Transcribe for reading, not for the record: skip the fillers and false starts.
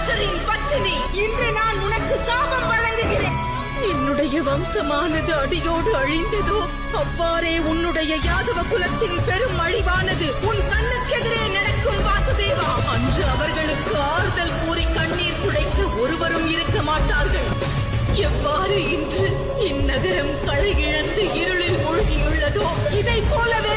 ராட்சரின் பத்தினி, இன்று நான் உனக்கு சாபம் வழங்குகிறேன். என்னுடைய வம்சமானது அடியோடு அழிந்ததோ, அவ்வாறே உன்னுடைய யாதவ குலத்தின் பெரும் அழிவானது உன் கண்ணுக்கெதிரே நடக்கும் வாசுதேவா. அன்று அவர்களுக்கு ஆறுதல் கூறி கண்ணீர் துடைக்க ஒருவரும் இருக்க மாட்டார்கள். எவ்வாறு இன்று இந்நகரம் களை இழந்து இருளில் மூழ்கியுள்ளதோ, இதை போலவே